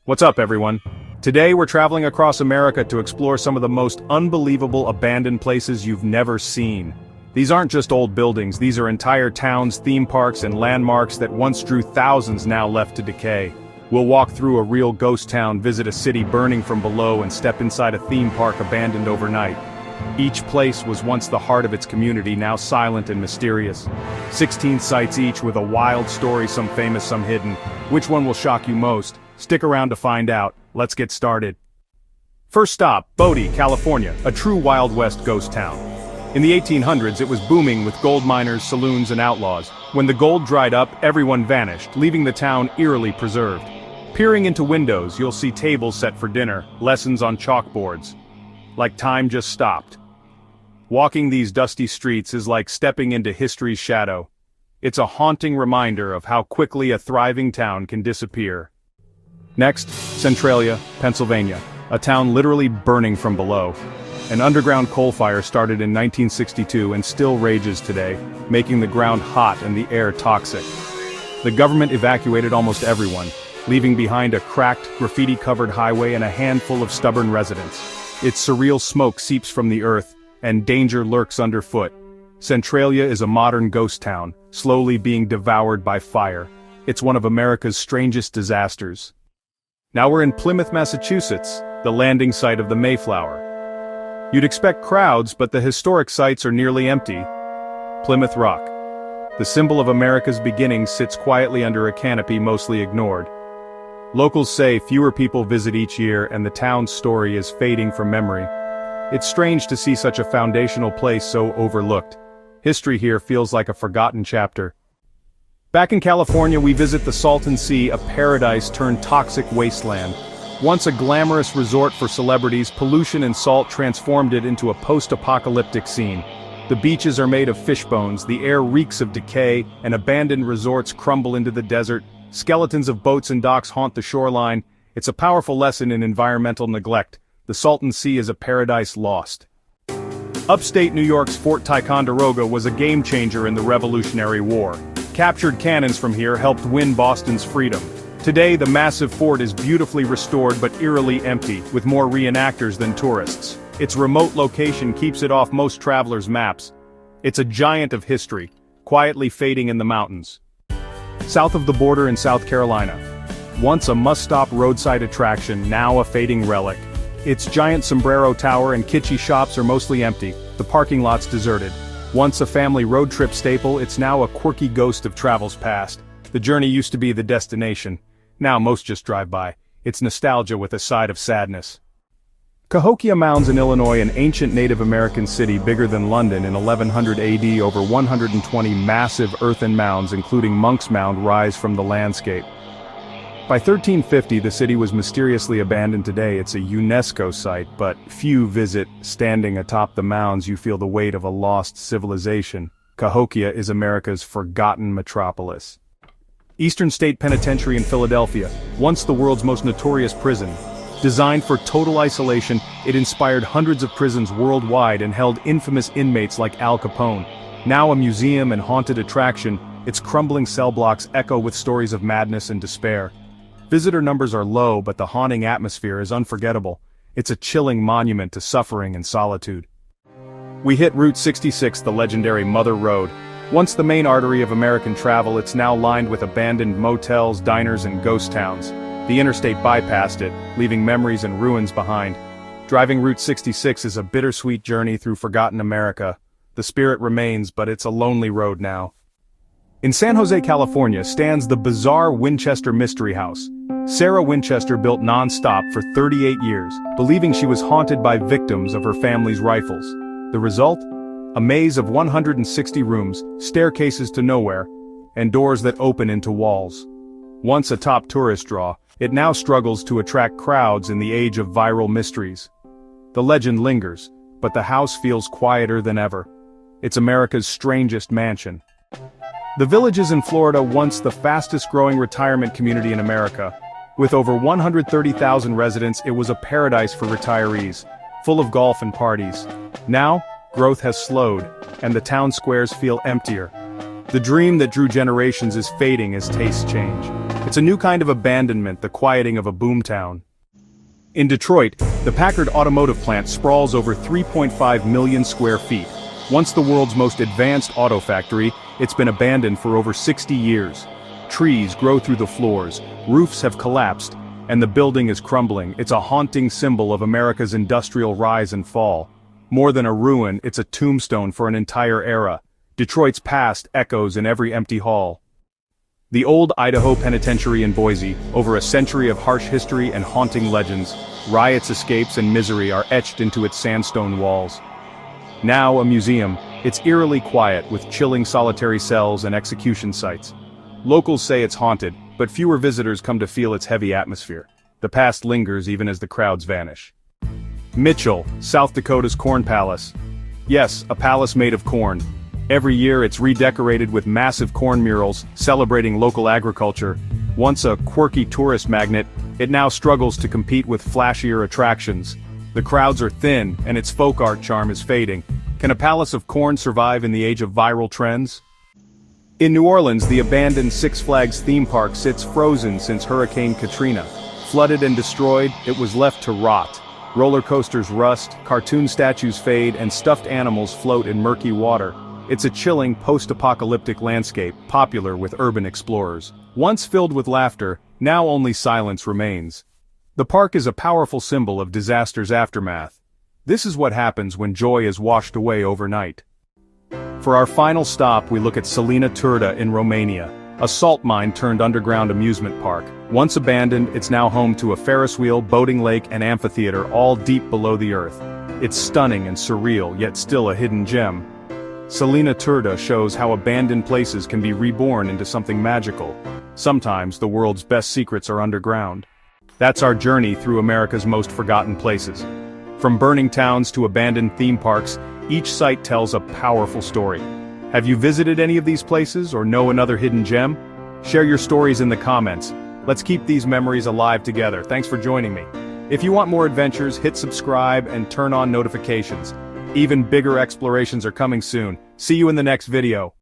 What's up, everyone? Today we're traveling across America to explore some of the most unbelievable abandoned places you've never seen. These aren't just old buildings, these are entire towns, theme parks, and landmarks that once drew thousands now left to decay. We'll walk through a real ghost town, visit a city burning from below, and step inside a theme park abandoned overnight. Each place was once the heart of its community, now silent and mysterious. 16 sites each with a wild story, some famous, some hidden. Which one will shock you most? Stick around to find out. Let's get started. First stop, Bodie, California, a true Wild West ghost town. In the 1800s, it was booming with gold miners, saloons, and outlaws. When the gold dried up, everyone vanished, leaving the town eerily preserved. Peering into windows, you'll see tables set for dinner, lessons on chalkboards. Like time just stopped. Walking these dusty streets is like stepping into history's shadow. It's a haunting reminder of how quickly a thriving town can disappear. Next, Centralia, Pennsylvania, a town literally burning from below. An underground coal fire started in 1962 and still rages today, making the ground hot and the air toxic. The government evacuated almost everyone, leaving behind a cracked, graffiti-covered highway and a handful of stubborn residents. Its surreal smoke seeps from the earth, and danger lurks underfoot. Centralia is a modern ghost town, slowly being devoured by fire. It's one of America's strangest disasters. Now we're in Plymouth, Massachusetts, the landing site of the Mayflower. You'd expect crowds, but the historic sites are nearly empty. Plymouth Rock. The symbol of America's beginnings sits quietly under a canopy mostly ignored. Locals say fewer people visit each year and the town's story is fading from memory. It's strange to see such a foundational place so overlooked. History here feels like a forgotten chapter. Back in California, we visit the Salton Sea, a paradise turned toxic wasteland. Once a glamorous resort for celebrities, pollution and salt transformed it into a post-apocalyptic scene. The beaches are made of fish bones, the air reeks of decay, and abandoned resorts crumble into the desert. Skeletons of boats and docks haunt the shoreline. It's a powerful lesson in environmental neglect. The Salton Sea is a paradise lost. Upstate New York's Fort Ticonderoga was a game-changer in the Revolutionary War. Captured cannons from here helped win Boston's freedom. Today, the massive fort is beautifully restored but eerily empty, with more reenactors than tourists. Its remote location keeps it off most travelers' maps. It's a giant of history, quietly fading in the mountains. South of the border in South Carolina. Once a must-stop roadside attraction, now a fading relic. Its giant sombrero tower and kitschy shops are mostly empty, the parking lots deserted. Once a family road trip staple, it's now a quirky ghost of travels past. The journey used to be the destination. Now most just drive by. It's nostalgia with a side of sadness. Cahokia Mounds in Illinois, an ancient Native American city bigger than London. In 1100 AD, over 120 massive earthen mounds including Monk's Mound rise from the landscape. By 1350 the city was mysteriously abandoned. Today it's a UNESCO site, but few visit. Standing atop the mounds you feel the weight of a lost civilization. Cahokia is America's forgotten metropolis. Eastern State Penitentiary in Philadelphia, once the world's most notorious prison. Designed for total isolation, it inspired hundreds of prisons worldwide and held infamous inmates like Al Capone. Now a museum and haunted attraction, its crumbling cell blocks echo with stories of madness and despair. Visitor numbers are low, but the haunting atmosphere is unforgettable. It's a chilling monument to suffering and solitude. We hit Route 66, the legendary Mother Road. Once the main artery of American travel, it's now lined with abandoned motels, diners, and ghost towns. The interstate bypassed it, leaving memories and ruins behind. Driving Route 66 is a bittersweet journey through forgotten America. The spirit remains, but it's a lonely road now. In San Jose, California, stands the bizarre Winchester Mystery House. Sarah Winchester built non-stop for 38 years, believing she was haunted by victims of her family's rifles. The result? A maze of 160 rooms, staircases to nowhere, and doors that open into walls. Once a top tourist draw, it now struggles to attract crowds in the age of viral mysteries. The legend lingers, but the house feels quieter than ever. It's America's strangest mansion. The Villages in Florida, once the fastest-growing retirement community in America. With over 130,000 residents, it was a paradise for retirees, full of golf and parties. Now, growth has slowed, and the town squares feel emptier. The dream that drew generations is fading as tastes change. It's a new kind of abandonment, the quieting of a boomtown. In Detroit, the Packard automotive plant sprawls over 3.5 million square feet. Once the world's most advanced auto factory, it's been abandoned for over 60 years. Trees grow through the floors, roofs have collapsed, and the building is crumbling. It's a haunting symbol of America's industrial rise and fall. More than a ruin, it's a tombstone for an entire era. Detroit's past echoes in every empty hall. The old Idaho Penitentiary in Boise, over a century of harsh history and haunting legends, riots, escapes, and misery are etched into its sandstone walls. Now a museum, it's eerily quiet with chilling solitary cells and execution sites. Locals say it's haunted, but fewer visitors come to feel its heavy atmosphere. The past lingers even as the crowds vanish. Mitchell, South Dakota's Corn Palace. Yes, a palace made of corn. Every year it's redecorated with massive corn murals, celebrating local agriculture. Once a quirky tourist magnet, it now struggles to compete with flashier attractions. The crowds are thin, and its folk art charm is fading. Can a palace of corn survive in the age of viral trends? In New Orleans, the abandoned Six Flags theme park sits frozen since Hurricane Katrina. Flooded and destroyed, it was left to rot. Roller coasters rust, cartoon statues fade, and stuffed animals float in murky water. It's a chilling, post-apocalyptic landscape, popular with urban explorers. Once filled with laughter, now only silence remains. The park is a powerful symbol of disaster's aftermath. This is what happens when joy is washed away overnight. For our final stop, we look at Salina Turda in Romania, a salt mine turned underground amusement park. Once abandoned, it's now home to a Ferris wheel, boating lake, and amphitheater, all deep below the earth. It's stunning and surreal, yet still a hidden gem. Salina Turda shows how abandoned places can be reborn into something magical. Sometimes the world's best secrets are underground. That's our journey through America's most forgotten places. From burning towns to abandoned theme parks, each site tells a powerful story. Have you visited any of these places or know another hidden gem? Share your stories in the comments. Let's keep these memories alive together. Thanks for joining me. If you want more adventures, hit subscribe and turn on notifications. Even bigger explorations are coming soon. See you in the next video.